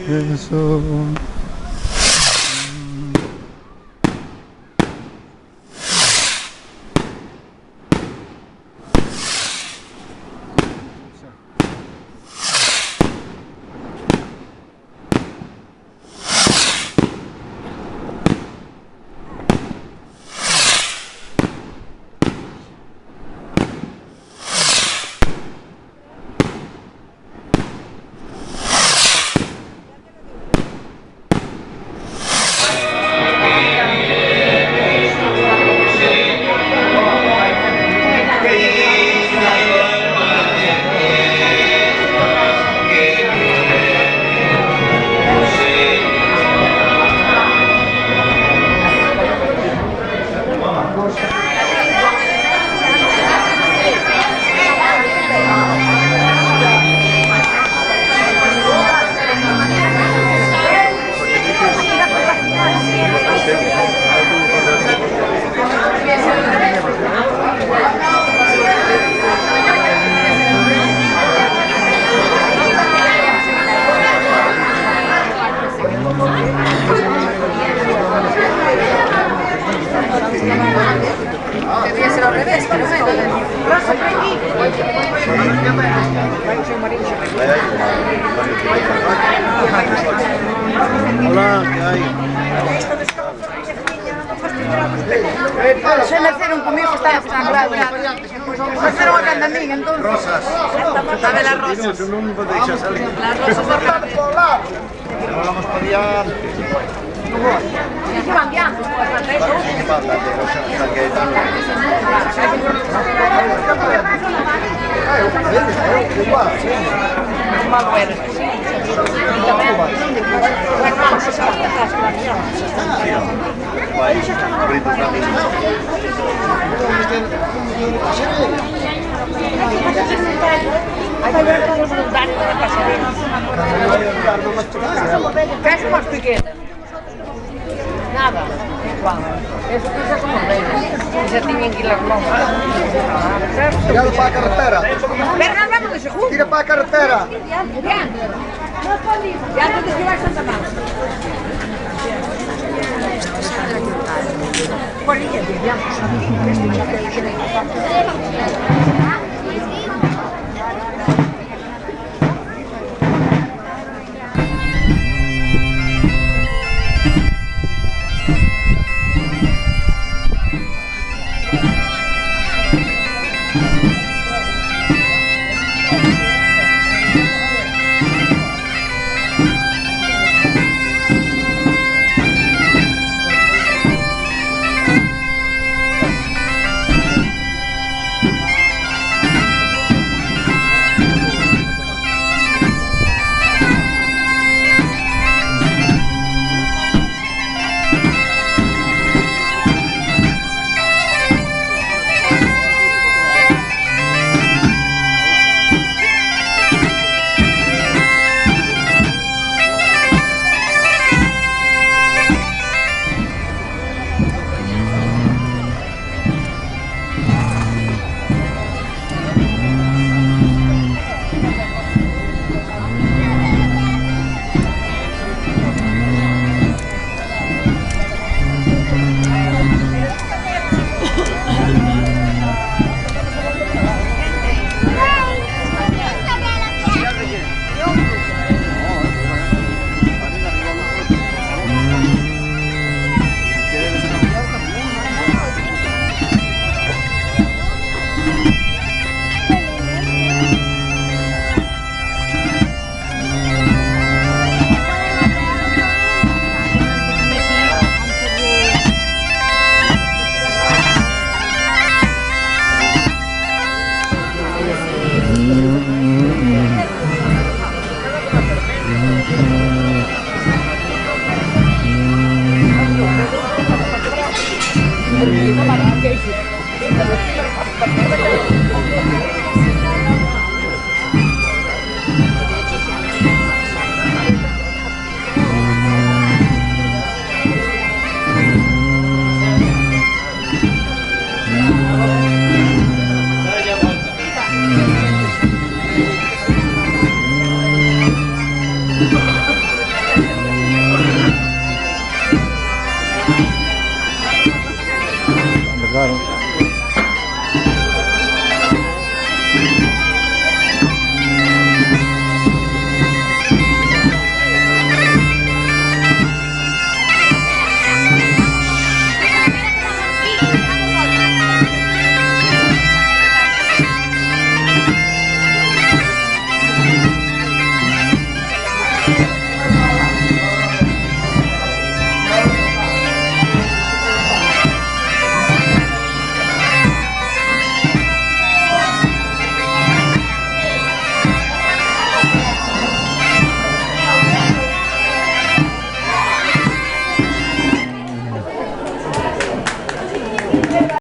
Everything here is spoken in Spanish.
Eso. Debería ser al revés, pero bueno. Hola, ¿qué hay? Se naceron conmigo, estaba estrangulado. Naceron a canda amiga, entonces. Rosas. Sabe las rosas. Non me deixa salir. Las rosas de Cádiz. Vamos para diante. ¿Qué van viando? Que falta de rosas, que están. Malo eres. Vai, brito para mí. ¿Qué es más pequeña? Nada. Eso quizás como reyes. Ya tienen que ir las monjas. Tirado para a carretera. Pero vamos de segundo. Tira para a carretera. Ya antes que vais a Santa Marta. Por ahí, ya.